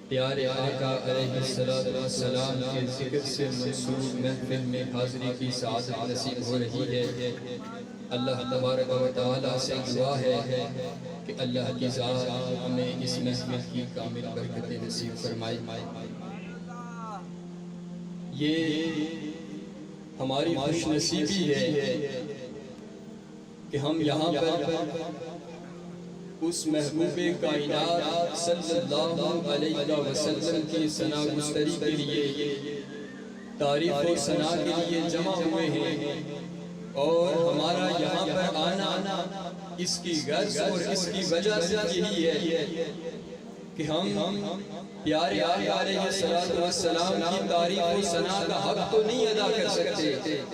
پیارے آقا علیہ السلام کے ذکر سے منصور محفل میں حاضری کی سعادت نصیب ہو رہی ہے۔ اللہ تبارک و تعالیٰ سے دعا ہے کہ اللہ کی ذات ہمیں اس محفل کی کامل برکت نصیب فرمائے۔ یہ ہماری خوش نصیبی ہے کہ ہم یہاں پر اس محبوب کائنات صلی اللہ علیہ وسلم کی ثنا گستری کے لیے، تعریف و ثنا کے لیے جمع ہوئے ہیں، اور ہمارا یہاں پر آنا اس کی غرض اور اس کی وجہ سے یہی ہے کہ ہم پیارے آقا علیہ السلام کی تعریف و ثنا کا حق تو نہیں ادا کر سکتے۔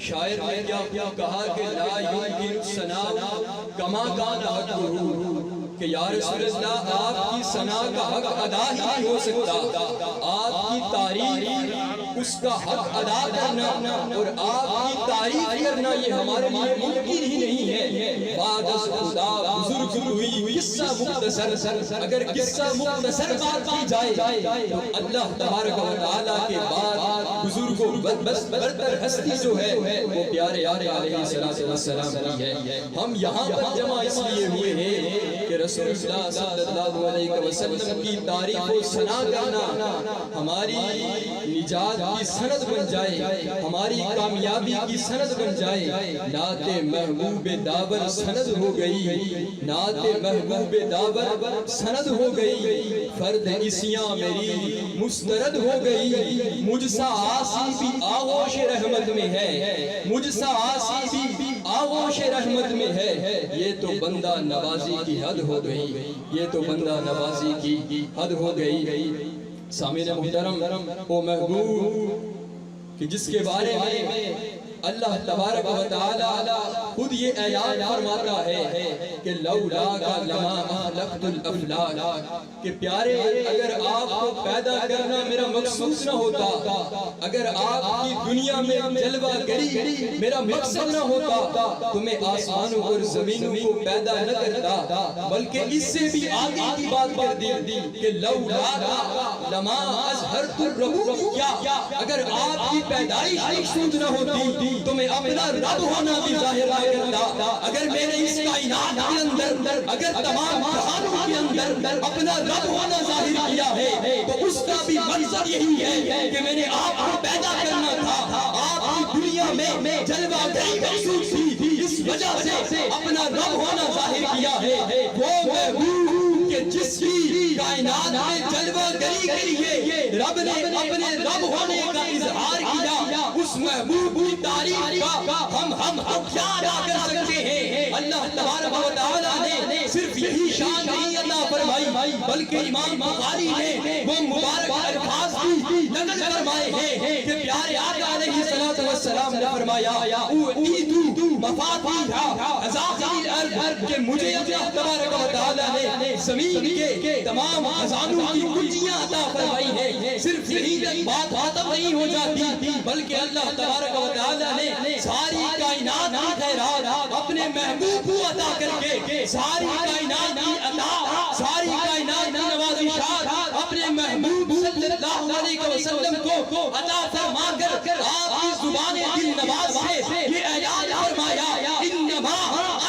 شاعر نے کیا کہا کہ لا یمکن ثناء کما کان حقہ، کہ یا رسول اللہ آپ کی ثنا کا حق ادا ہی نہیں ہو سکتا، آپ کی تعریف اس کا حق ادا کرنا اور آپ کی تعریف کرنا یہ ہمارے لیے ممکن ہی نہیں ہے۔ بعد از خدا بزرگ ہوئی قصہ مختصر، اگر قصہ مختصر بات کی جائے تو اللہ تبارک و تعالیٰ کے بعد بزرگ و برتر ہستی جو ہے وہ پیارے آقا علیہ السلام کی ہے۔ ہم یہاں پر جمع اس لیے ہوئے ہیں کہ رسول اللہ صلی اللہ علیہ وسلم کی تعریف و ثنا کرنا ہماری نجات کی سند بن جائے، ہماری کامیابی کی سند بن جائے۔ نعت محبوب داور سند ہو گئی، نعت محبوب داور سند ہو گئی، فرد اسیاں میری مسترد ہو گئی۔ مجھ سا عاصی بھی آغوش رحمت میں ہے، مجھ سا عاصی بھی آغوش رحمت میں ہے۔ یہ تو بندہ نوازی کی حد ہو گئی، یہ تو بندہ نوازی کی حد ہو گئی۔ سامعین محترم، وہ محبوب کہ جس کے بارے میں اللہ تبارک و تعالی خود یہ اعلان فرماتا ہے کہ لولا کا لما اخلقت الافلاک، کہ پیارے اگر آپ کو پیدا کرنا میرا مقصود نہ ہوتا، اگر آپ کی دنیا میں جلوہ گری میرا مقصد نہ ہوتا تو میں آسمانوں اور زمینوں کو پیدا نہ کرتا، بلکہ اس سے بھی آگے کی بات کر دی کہ لولا کا لما اظہرت الربوبیہ، اگر آپ کی پیدائش مقصود نہ ہوتی تو میں اپنا رب ہونا بھی ظاہر نہ کرتا۔ اگر میرے اس کائنات کے اندر، اگر تمام جہانوں کے اندر اپنا رب ہونا ظاہر کیا ہے تو اس کا بھی منظر یہی ہے کہ میں نے آپ کو پیدا کرنا تھا، آپ کی دنیا میں جلوہ گری مقصود تھی، اس وجہ سے اپنا رب ہونا ظاہر کیا ہے۔ وہ محبوب کہ جس کی کائنات میں جلوہ گری کے لیے رب نے اپنے رب ہونے کا اظہار کیا، اس محبوب کی تعریف کا ہم کیا ادا کر سکتے ہیں؟ اللہ تبارک و تعالیٰ نے صرف یہی شان نہیں عطا فرمائی بلکہ امام بخاری نے وہ مبارک الفاظ بھی نقل فرمائے ہیں کہ پیارے آقا علیہ السلام نے فرمایا اوتیتو مفاتیح خزائن الارض، کہ مجھے اللہ تبارک و تعالیٰ نے زمین کے تمام خزانوں کی کنجیاں عطا فرمائی ہیں۔ صرف یہی بات ختم نہیں ہو جاتی بلکہ اللہ تبارک و تعالیٰ نے ساری کائنات کی خیرات اپنے محبوب کو عطا کر کے، ساری کائنات کی عطا، ساری کائنات کی نوازشات اپنے محبوب صلی اللہ علیہ وسلم کو عطا فرما کر آپ کی زبان دل نواز سے یہ اعلان فرمایا انما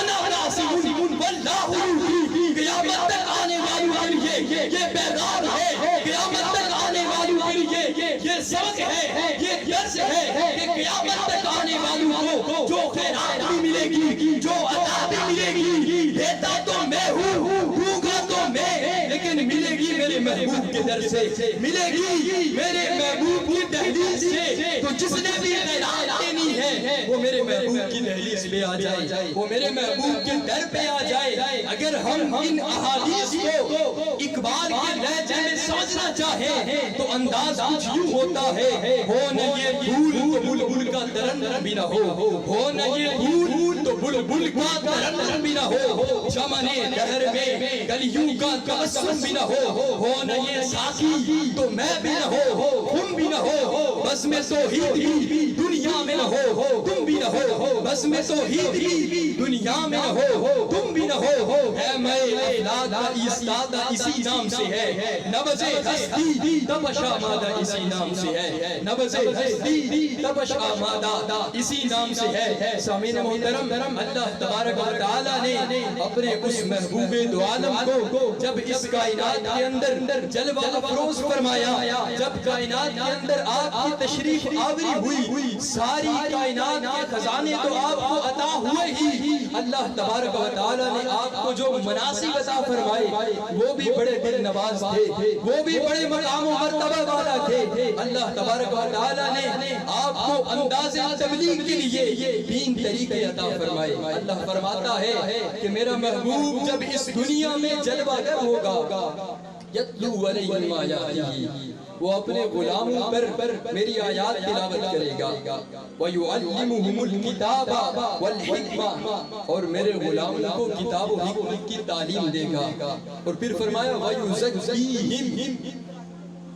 انا ناصح واللہ یؤتی، قیامت تک آنے والوں کے لیے یہ پیغام ہے، قیامت تک آنے والوں کے لیے یہ سبق ہے، یہ درس ہے کہ قیامت تک آنے والوں کو جو خیرات بھی ملے گی، جو عطا بھی ملے گی، دیتا تو میں ہوں، دوں گا تو میں، لیکن ملے گی میرے محبوب کے در سے، ملے گی میرے محبوب کی دہلیز سے۔ تو جس نے بھی خیرات دینی ہے وہ میرے محبوب کی دہلیز پہ آ جائے، وہ میرے محبوب کے در پہ آ جائے۔ اگر ہم ان احادیث کو اقبال کے لہجے میں سمجھنا چاہیں تو انداز کچھ یوں ہوتا ہے، ہو نہ یہ پھول تو بلبل کا ترنم بھی نہ ہو نہ یہ پھول تو بلبل کا ترنم بھی نہ ہو، چمن دہر میں گلیوں کا تبسم بھی نہ ہو نہ یہ ساقی تو میں بھی نہ ہو، تم بھی نہ ہو، بس میں توحید بھی دنیا میں نہ ہو، تم بھی نہ ہو، بس میں توحید بھی دنیا میں نہ ہو، تم بھی نہ نہ ہو ہے میں افلاک کا ایستادہ اسی نام سے ہے نبض ہستی تبش آمادہ اسی نام سے ہے نبض ہستی تبش آمادہ اسی نام سے ہے سامعین محترم اللہ تبارک و تعالیٰ نے اپنے اس محبوب دو عالم کو جب اس کائنات کے اندر جلوہ افروز فرمایا جب کائنات کے اندر آپ کی تشریف آوری ہوئی ساری کائنات کے خزانے تو آپ کو عطا ہوئے ہی اللہ تبارک و تعالیٰ نے آپ کو جو مناسب عطا فرمائے وہ بھی بڑے دل نواز تھے وہ بھی بڑے مقام و مرتبہ والا تھے اللہ تبارک و تعالیٰ نے آپ کو انداز تبلیغ کے لیے تین طریقے عطا فرمائے اللہ فرماتا ہے کہ میرا محبوب جب اس دنیا میں جلوہ گر ہوگا یتلو علیہم آیاتہ وہ اپنے غلاموں پر میری آیات تلاوت کرے گا وَيُعَلِّمُهُمُ الْكِتَابَ وَالْحِکْمَةَ اور میرے غلاموں کو کتاب و حکمت کی تعلیم دے گا اور پھر فرمایا وَيُزَكِّيهِمْ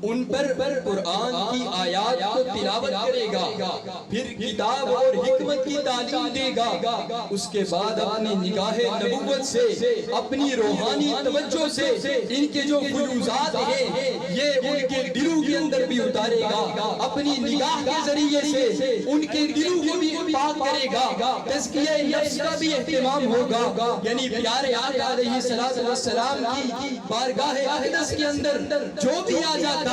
ان پر قرآن کی آیات کو تلاوت کرے گا پھر کتاب اور حکمت کی تعلیم دے گا اس کے بعد اپنی نگاہ نبوت سے اپنی روحانی توجہ سے ان کے جو فیوزات ہیں یہ ان کے دلوں کے اندر بھی اتارے گا اپنی نگاہ کے ذریعے سے ان کے دلوں کو بھی پاک کرے گا تزکیہ نفس کا بھی اہتمام ہوگا یعنی پیارے آقا علیہ السلام کی بارگاہ اقدس کے اندر جو بھی آ جاتا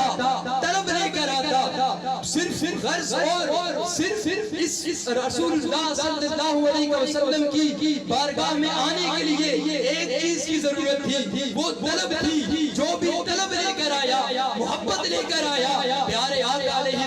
طلب لے کر آتا صرف غرض اور صرف اس رسول اللہ صلی اللہ علیہ وسلم کی بارگاہ میں آنے کے لیے ایک چیز کی ضرورت تھی وہ طلب تھی جو بھی طلب لے کر آیا محبت لے کر آیا پیارے آقا علیہ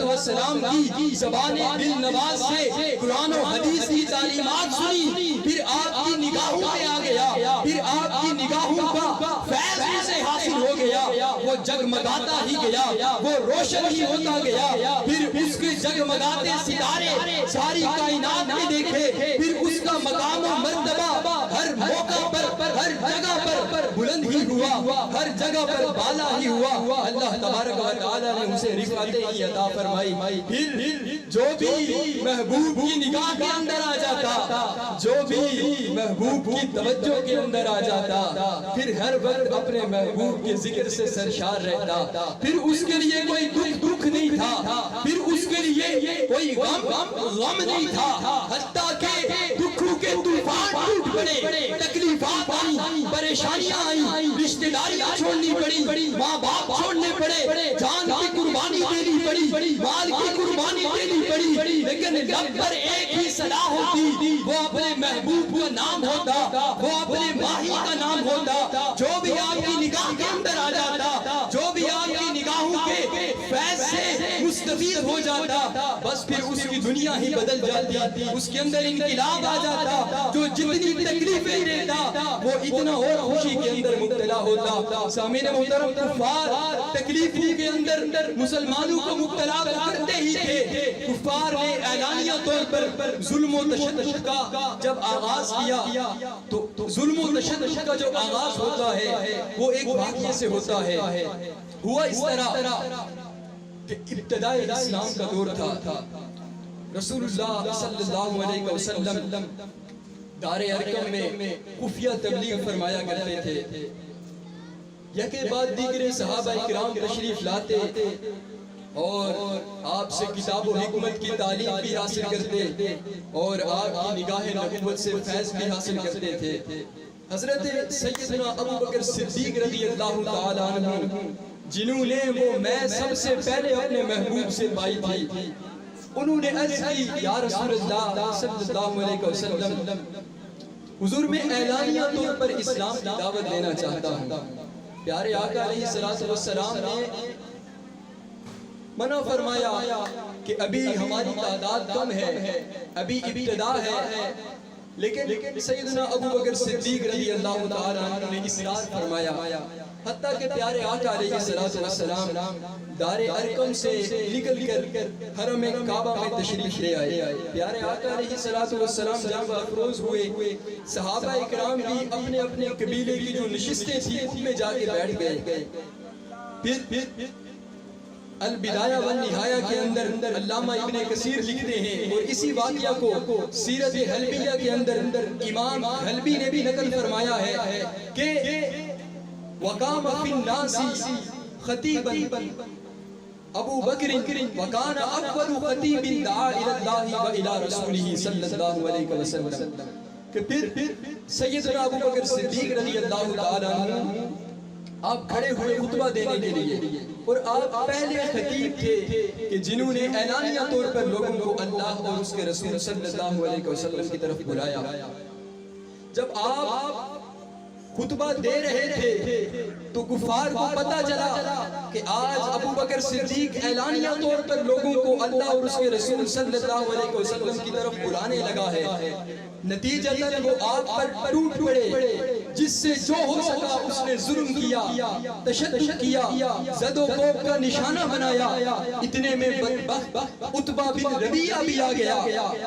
السلام کی زبان دل نواز سے قرآن و حدیث کی تعلیمات سنی پھر آپ کی نگاہوں میں آ گیا پھر آپ کی نگاہوں کا فیض اسے حاصل ہو گیا وہ جگمگاتا ہی گیا وہ روشن ہی ہوتا گیا پھر اس کے جگمگاتے ستارے ساری کائنات میں دیکھے پھر اس کا مقام و مرتبہ ہر موقع پر ہر جگہ پر بلند ہی ہوا ہر جگہ پر بالا ہی ہوا اللہ تبارک و تعالیٰ نے اسے رفعتیں ہی عطا فرمائی پھر جو بھی محبوب کی نگاہ کے اندر آ جاتا جو بھی محبوب کی توجہ کے اندر آ جاتا پھر ہر وقت اپنے محبوب کے ذکر سے سرشار رہتا پھر اس کے لیے کوئی دکھ نہیں تھا پھر اس کے لیے کوئی غم نہیں تھا حتیٰ کہ دکھوں کے طوفان ٹوٹ پڑے تکلیفات آئیں پریشانیاں آئیں رشتہ داریاں چھوڑنی پڑی ماں باپ چھوڑنے پڑے جان کی قربانی دینی پڑی مال کی قربانی دینی پڑی لیکن لب پر ایک ہی صدا ہوتی وہ اپنے محبوب کا نام ہوتا وہ اپنے ماہی کا نام ہوتا جو بھی آپ کی نگاہ کے اندر آ جاتا جو بھی آپ کی نگاہوں کے فیض سے مستفید ہو جاتا بس پھر اس کی دنیا ہی بدل جاتی اس کے اندر انقلاب آ جاتا جو جتنی تکلیفیں دیتا وہ اتنا اور خوشی کے اندر مبتلا ہوتا سامعین محترم کفار تکلیفوں کے اندر مسلمانوں کو مبتلا کرتے ہی تھے کفار نے اعلانیہ طور پر ظلم و تشدد کا جب آغاز کیا تو ظلم و تشدد کا جو آغاز ہوتا ہے وہ ایک واقعے سے ہوتا ہے ہوا اس طرح کہ ابتدائی اسلام کا دور تھا رسول اللہ صلی اللہ علیہ وسلم دار ارقم میں خفیہ تبلیغ فرمایا کرتے تھے یکے بعد دیگر صحابہ اکرام تشریف لاتے اور آپ سے کتاب و حکمت کی تعلیم بھی حاصل کرتے اور آپ کی نگاہ نبوت سے فیض بھی حاصل کرتے تھے حضرت سیدنا ابو بکر صدیق رضی اللہ تعالی عنہ جنہوں نے وہ میں سب سے پہلے اپنے محبوب سے پائی تھی انہوں نے عرض کی یا رسول اللہ صلی اللہ علیہ وسلم حضور میں اعلانیہ طور پر اسلام کی دعوت دینا چاہتا ہوں پیارے آقا علیہ السلام نے منع فرمایا کہ ابھی ہماری تعداد کم ہے ابھی ابتدا ہے لیکن سیدنا ابو بکر صدیق رضی اللہ تعالی عنہ نے اصرار فرمایا حتیٰ کہ پیارے آقا علیہ السلام دار ارقم سے نکل کر حرم کعبہ میں تشریف لے آئے پیارے آقا علیہ السلام جب افروز ہوئے صحابہ اکرام بھی اپنے اپنے قبیلے کی جو نشستیں تھیں ان میں جا کے بیٹھ گئے پھر البدایہ والنہایہ کے اندر علامہ ابن کثیر لکھتے ہیں، اور اسی واقعہ کو سیرت حلبیہ کے اندر امام حلبی نے بھی نقل فرمایا ہے کہ وقام فی الناس خطیبا ابو بکر وکان اول خطیب دعا الی اللہ و الی رسولہ صلی اللہ علیہ وسلم، کہ پھر سیدنا ابو بکر صدیق رضی اللہ تعالیٰ عنہ آپ کھڑے ہوئے خطبہ دینے کے لیے، اور آپ پہلے خطیب تھے کہ جنہوں نے اعلانیہ طور پر لوگوں کو اللہ اور اس کے رسول صلی اللہ علیہ وسلم کی طرف بلایا۔ جب آپ خطبہ دے رہے تھے تو کفار کو پتہ چلا کہ آج ابو بکر صدیق اعلانیہ طور پر لوگوں کو اللہ اور اس کے رسول صلی اللہ علیہ وسلم کی طرف بلانے لگا ہے، نتیجتاً وہ آپ پر ٹوٹ پڑے، جس سے جو ہو سکا اس نے ظلم کیا، تشدد کیا، زد و کوب کا نشانہ بنایا۔ اتنے میں بدبخت عتبہ بن ربیعہ بھی آ گیا۔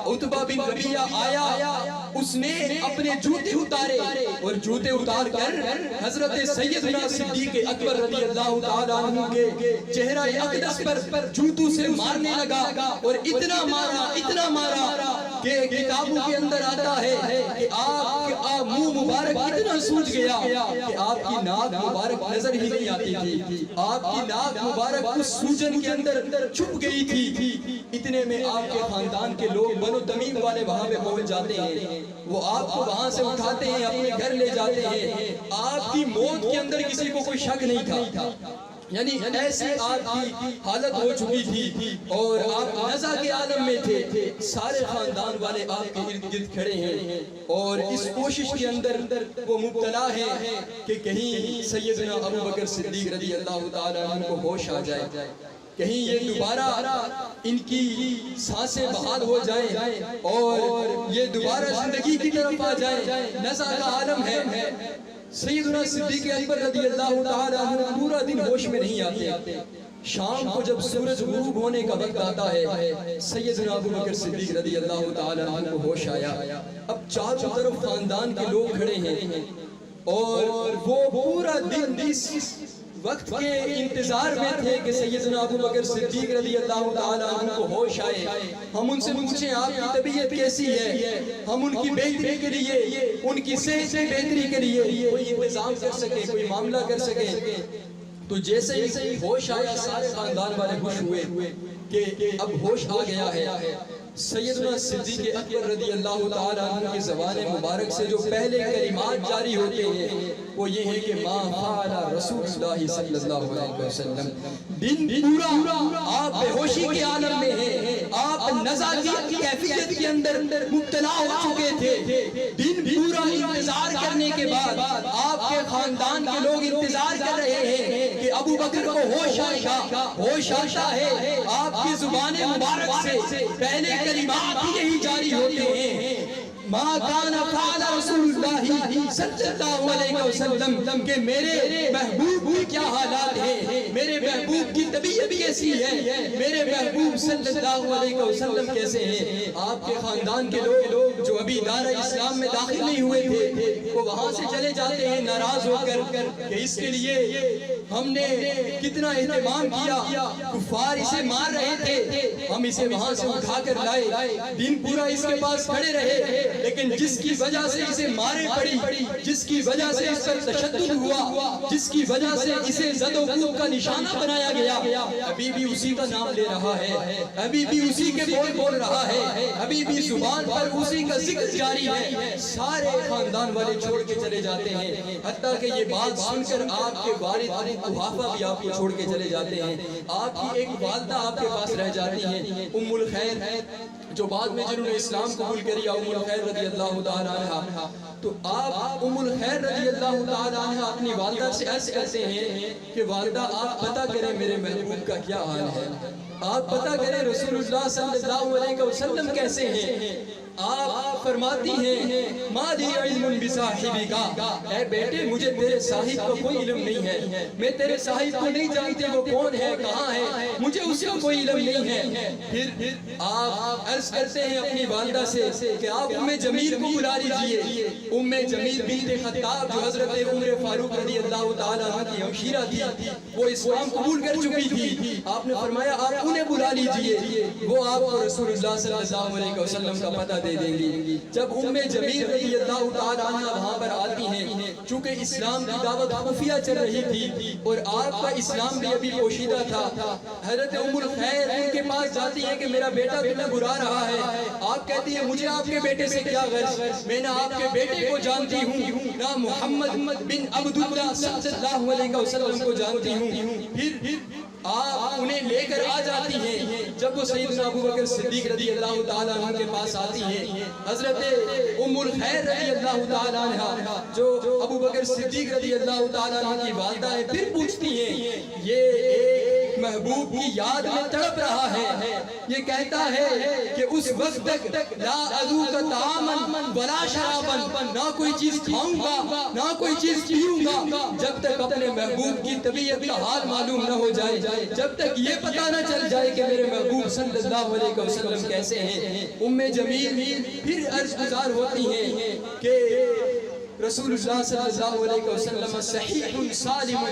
عتبہ بن ربیعہ آیا، اس نے اپنے جوتے اتارے، اور جوتے اتار کر حضرت سیدنا صدیق اکبر رضی اللہ تعالیٰ عنہ کے چہرہ اقدس پر جوتوں سے مارنے لگا، اور اتنا مارا کہ کتابوں کے اندر آتا ہے کہ آپ کا منہ مبارک اتنا سوج گیا کہ آپ کی ناک مبارک نظر ہی نہیں آتی تھی، آپ کی ناک مبارک اس سوجن کے اندر چھپ گئی تھی۔ اتنے میں آپ کے خاندان کے لوگ بنو تمیم والے وہاں پہ پہنچ جاتے ہیں، وہ آپ کو وہاں سے اٹھاتے ہیں، اپنے گھر لے جاتے ہیں۔ آپ کی موت کے اندر کسی کو کوئی شک نہیں تھا، یعنی ایسی آپ کی حالت ہو چکی تھی، اور آپ نزا کے عالم میں تھے۔ سارے خاندان والے آپ کے ارد گرد کھڑے ہیں، اور اس کوشش کے اندر وہ مبتلا ہے کہ کہیں سیدنا ابو بکر صدیق رضی اللہ تعالیٰ عنہ کو ہوش آ جائے، کہیں یہ دوبارہ ان کی سانسیں بحال ہو جائیں اور یہ دوبارہ زندگی کی طرف آ جائیں۔ نزا کا عالم ہے۔ سیدنا صدیق اکبر رضی اللہ تعالیٰ عنہ پورا دن ہوش میں نہیں آتے۔ شام کو جب سورج غروب ہونے کا وقت آتا ہے، سیدنا ابو بکر صدیق رضی اللہ تعالیٰ عنہ کو ہوش آیا۔ اب چاروں طرف خاندان کے لوگ کھڑے ہیں، اور وہ پورا دن اس وقت کے انتظار میں تھے کہ سیدنا ابو بکر صدیق رضی اللہ تعالیٰ عنہ کو ہوش آئے، ہم ان سے پوچھیں آپ کی طبیعت کیسی ہے، ہم ان کی بہتری کے لیے، ان کی صحت کی بہتری کے لیے کوئی انتظام کر سکیں، کوئی معاملہ کر سکیں۔ تو جیسے ہی ہوش آیا، سارے خاندان والے خوش ہوئے کہ اب ہوش آ گیا ہے۔ سیدنا صدیق اکبر رضی اللہ تعالیٰ عنہ کی زبان مبارک سے جو پہلے کلمات جاری ہوتے ہیں وہ یہ ہے کہ ما فعل رسول اللہ صلی اللہ علیہ وسلم۔ دن پورا آپ بے ہوشی کے عالم میں ہیں، آپ نزا کی کیفیت کے اندر مبتلا ہو چکے تھے۔ دن پورا انتظار کرنے کے بعد آپ کے خاندان کے لوگ انتظار کر رہے ہیں کہ ابو بکر کو ہوش آئے گا۔ ہوش آتا ہے، آپ کی زبان مبارک سے پہلے کلمات ہی یہی جاری ہوتے ہیں، ما کان فعل رسول اللہ صلی اللہ علیہ وسلم، کہ میرے محبوب کی کیا حالات ہیں، میرے محبوب کی طبیعت کیسی ہے، میرے محبوب صلی اللہ علیہ وسلم کیسے ہیں۔ آپ کے خاندان کے لوگ جو ابھی دار اسلام میں داخل نہیں ہوئے تھے وہ وہاں سے چلے جاتے ہیں ناراض ہو کر کہ اس کے لیے ہم نے کتنا اہتمام کیا، کفار اسے مار رہے تھے، ہم اسے وہاں سے اٹھا کر لائے، دن پورا اس کے پاس کھڑے رہے، لیکن جس کی وجہ سے اسے مارے پڑی، جس کی وجہ سے اس پر تشدد ہوا، جس کی وجہ سے اسے زد و کوب کا نشانہ بنایا گیا، ابھی بھی اسی کا نام لے رہا ہے، ابھی بھی اسی کے بول رہا ہے، ابھی بھی زبان پر اسی کا ذکر جاری ہے۔ سارے خاندان والے چھوڑ کے چلے جاتے ہیں، حتیٰ کہ یہ بات سن کر آپ کے والد ابو قحافہ بھی آپ کو چھوڑ کے چلے جاتے ہیں۔ آپ کی ایک والدہ آپ کے پاس رہ جاتی ہیں، ام الخیر، جو بعد میں جنہوں نے اسلام قبول کیا، ام الخیر رضی اللہ تعالیٰ عنہ۔ تو آپ ام الخیر رضی اللہ تعالیٰ عنہ اپنی والدہ سے عرض کرتے ہیں کہ والدہ آپ پتہ کریں میرے محبوب کا کیا حال ہے، آپ پتہ کریں رسول اللہ صلی اللہ علیہ وسلم کیسے ہیں۔ آپ فرماتی ہیں مالی علم بصاحبی کا، اے بیٹے مجھے تیرے صاحب کا کوئی علم نہیں ہے، میں تیرے صاحب کو نہیں جانتی وہ کون ہے کہاں ہے، مجھے اس کا کوئی علم نہیں ہے۔ پھر آپ عرض کرتے ہیں اپنی والدہ سے کہ آپ ام جمیل کو بلا لیجئے۔ ام جمیل بنت خطاب جو حضرت عمر فاروق رضی اللہ تعالیٰ عنہ کی ہمشیرہ تھی، وہ اسلام قبول کر چکی تھی۔ آپ نے فرمایا آپ انہیں بلا لیجئے، وہ آپ کو رسول اللہ صلی اللہ علیہ وسلم کا پتہ دے دیں گی۔ جب ام جمیل رضی اللہ تعالیٰ عنہ وہاں پر آتی ہیں، چونکہ اسلام کی دعوت خفیہ چل رہی تھی اور آپ کا اسلام بھی ابھی پوشیدہ تھا، حضرت ام الخیر ان کے پاس جاتی ہے کہ میرا بیٹا تمہیں برا رہا ہے۔ آپ کہتی ہیں مجھے آپ کے بیٹے سے کیا غرض، میں نہ آپ کے بیٹے کو جانتی ہوں نہ محمد بن عبداللہ صلی اللہ علیہ وسلم کو جانتی ہوں۔ پھر آپ انہیں لے کر آ جاتی ہیں۔ جب وہ سیدنا ابو بکر صدیق رضی اللہ تعالیٰ عنہ کے پاس آتی ہیں، حضرت ام الخیر رضی اللہ تعالیٰ عنہ جو ابو بکر صدیق رضی اللہ تعالیٰ عنہ کی والدہ ہے، پھر پوچھتی ہیں یہ ایک محبوب کی یاد میں تڑپ رہا ہے، یہ کہتا ہے کہ اس وقت تک لا اذوق طعاما ولا شرابا، نہ کوئی چیز کھاؤں گا نہ کوئی چیز پیوں گا جب تک اپنے محبوب کی طبیعت کا حال معلوم نہ ہو جائے، جب تک یہ پتہ نہ چل جائے کہ میرے محبوب صلی اللہ علیہ وسلم کیسے ہیں۔ ام جمیل پھر عرض گزار ہوتی ہیں کہ رسول اللہ صلی اللہ علیہ وسلم صحیح سالم،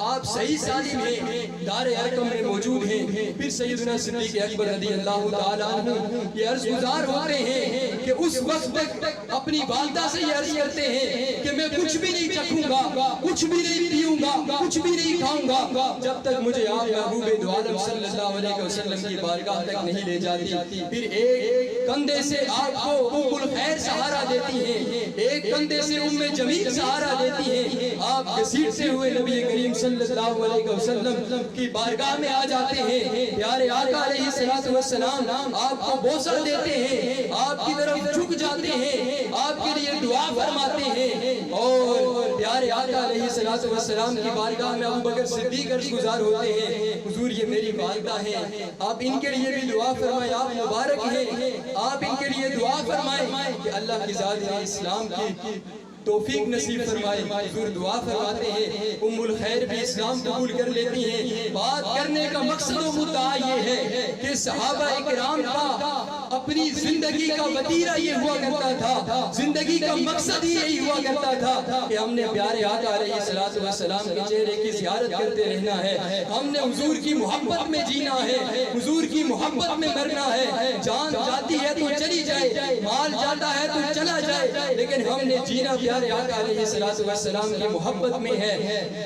آپ صحیح سالم ہیں، دار ارقم میں موجود ہیں۔ پھر سیدنا صدیق اکبر رضی اللہ تعالیٰ عنہ یہ عرض گزار ہوتے ہیں کہ اس وقت تک اپنی والدہ سے یہ عرض کرتے ہیں کہ میں کچھ بھی نہیں چکھوں گا، کچھ بھی نہیں پیوں گا، کچھ بھی نہیں کھاؤں گا جب تک مجھے آپ محبوب دو عالم صلی اللہ علیہ وسلم کی بارگاہ تک نہیں لے جاتی۔ پھر ایک کندھے سے آپ کو ام الخیر سہارا دیتی ہیں، ایک کندھے سے ام جمیل سہارا دیتی ہیں، آپ گھسیٹتے ہوئے نبی کریم صلی اللہ علیہ وسلم کی بارگاہ میں آ جاتے ہیں۔ پیارے آقا علیہ السلام آپ کو بوسہ دیتے ہیں، آپ کی طرف جھک جاتے ہیں، آپ کے لیے دعا فرماتے ہیں، اور پیارے آقا علیہ السلام کی بارگاہ میں ابو بکر صدیق عرض گزار ہوتے ہیں حضور یہ میری والدہ ہیں، آپ ان کے لیے بھی دعا فرمائیں، آپ مبارک ہیں، آپ ان کے لیے دعا فرمائیں کہ اللہ کی ذات نے اسلام کی توفیق نصیب فرمائے۔ حضور دعا فرماتے ہیں، ام الخیر بھی اسلام قبول کر لیتی ہیں۔ بات کرنے کا مقصد و مدعا یہ ہے کہ صحابہ اکرام کا اپنی زندگی کا وتیرہ یہ ہوا کرتا تھا، زندگی کا مقصد یہی ہوا کرتا تھا کہ ہم نے پیارے آقا علیہ السلام کے چہرے کی زیارت کرتے رہنا ہے، ہم نے حضور کی محبت میں جینا ہے، حضور کی محبت میں مرنا ہے، جان جاتی ہے تو چلی جائے، مال جاتا ہے تو چلا جائے، لیکن ہم نے جینا پیارے آقا علیہ السلام کی محبت میں ہے۔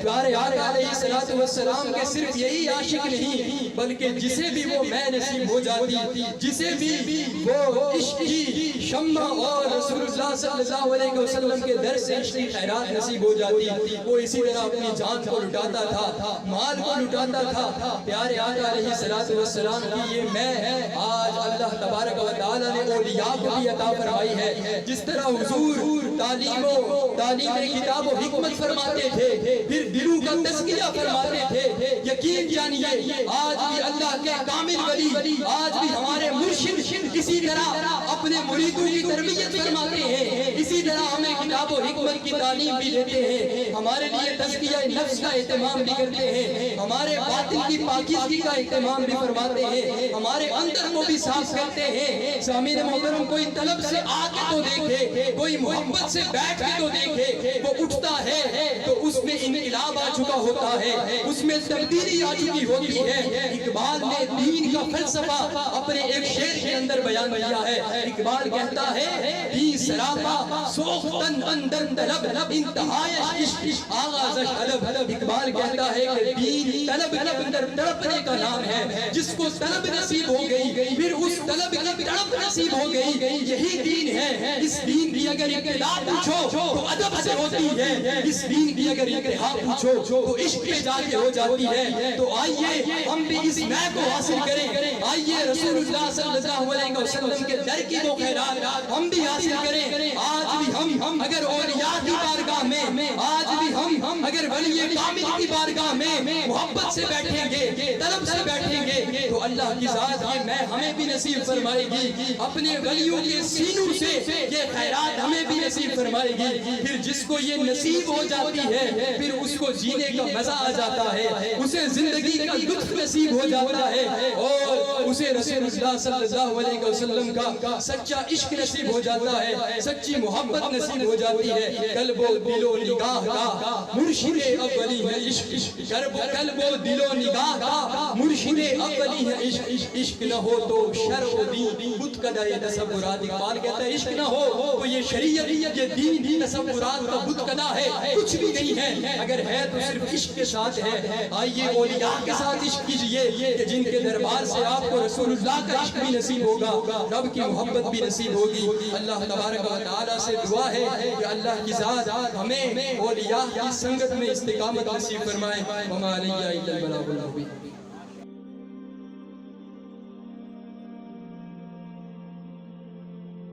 پیارے آقا علیہ السلام کے صرف یہی عاشق نہیں بلکہ جسے بھی وہ میں نصیب ہو جاتی، جسے بھی وہ عشق کی شمع اور رسول اللہ صلی اللہ علیہ وسلم کے در سے عشق کی خیرات نصیب ہو جاتی، وہ اسی طرح اپنی جان کو لٹاتا تھا، مال کو لٹاتا تھا۔ پیارے آقا علیہ السلام کی یہ میں آج اللہ تبارک و تعالیٰ نے اولیاء کو بھی عطا فرمائی ہے۔ جس طرح حضور تعلیم کتاب و حکمت فرماتے تھے، پھر دلوں کا تزکیہ فرماتے تھے، یقین جانیے آج بھی اللہ کے کامل ولی، آج بھی ہمارے مرشد اسی طرح اپنے مریدوں کی تربیت فرماتے ہیں، اسی طرح ہمیں کتاب و حکمت کی تعلیم بھی دیتے ہیں، ہمارے لیے تزکیہ نفس کا اہتمام بھی کرتے ہیں، ہمارے باطن کی پاکیزگی کا اہتمام بھی فرماتے ہیں، ہمارے اندر کو بھی صاف کرتے ہیں۔ سامعین محترم کوئی طلب سے آ کے تو دیکھے، کوئی محبت سے بیٹھ کے تو دیکھے، وہ اٹھتا ہے تو اس میں انقلاب آ چکا ہوتا ہے، اس میں تبدیلی آ چکی ہوتی ہے۔ اقبال نے دین کا فلسفہ اپنے ایک شعر کے اندر بیان کیا ہے۔ اقبال کہتا ہے دین سراپا سوختن اندن طلب انتہائش عشق آغازش طلب۔ اقبال کہتا ہے کہ دین طلب اندر تڑپنے کا نام ہے، جس کو طلب نصیب ہو گئی پھر اس طلب کی تڑپ نصیب ہو گئی، یہی دین ہے۔ اس دین کی اگر ابتدا پوچھو تو ادب سے ہوتی ہے، اس دین کی اگر انتہا پوچھو تو عشق پہ جا کے ہو جاتی ہے۔ تو آئیے ہم بھی اس میں کو حاصل کریں، آئیے رسول اللہ صلی اللہ علیہ وسلم کے در کی وہ خیرات ہم بھی حاصل کریں۔ آج بھی ہم اگر اولیاء کی بارگاہ میں، آج بھی ہم اگر ولی کامل کی بارگاہ میں محبت سے بیٹھیں گے، طلب سے بیٹھیں گے، تو اللہ کی ذات یہ میں ہمیں بھی نصیب فرمائے گی، اپنے ولیوں کے سینوں سے یہ خیرات ہمیں بھی نصیب فرمائے گی۔ پھر جس کو یہ نصیب ہو جاتی ہے پھر اس کو جینے کا مزہ آ جاتا ہے، اسے زندگی کا لطف نصیب ہو جاتا ہے، اور اسے رسول اللہ صلی اللہ علیہ وسلم کا سچا عشق نصیب ہو جاتا ہے، سچی محبت نصیب ہو جاتی ہے۔ قلب و دل و نگاہ کا مرشد اولی ہے عشق، قلب و دل و نگاہ کا مرشد اولی ہے عشق، عشق نہ ہو تو شرع و دین خود کا دائے تصورات۔ اقبال کہتا ہے عشق نہ ہو تو یہ شریعت یہ دین تصورات کا بت کدا ہے، کچھ بھی نہیں ہے، اگر ہے تو صرف عشق کے ساتھ ہے۔ آئیے اولیاء کے ساتھ عشق کیجئے کہ جن کے دربار سے آپ کو رسول اللہ کا عشق بھی نصیب ہوگا، رب کی محبت بھی نصیب ہوگی۔ اللہ تبارک و تعالیٰ سے دعا ہے کہ اللہ کی ذات ہمیں اولیاء کی سنگت میں استقامت نصیب فرمائے۔ وما علیہ الا البلاغ المبین۔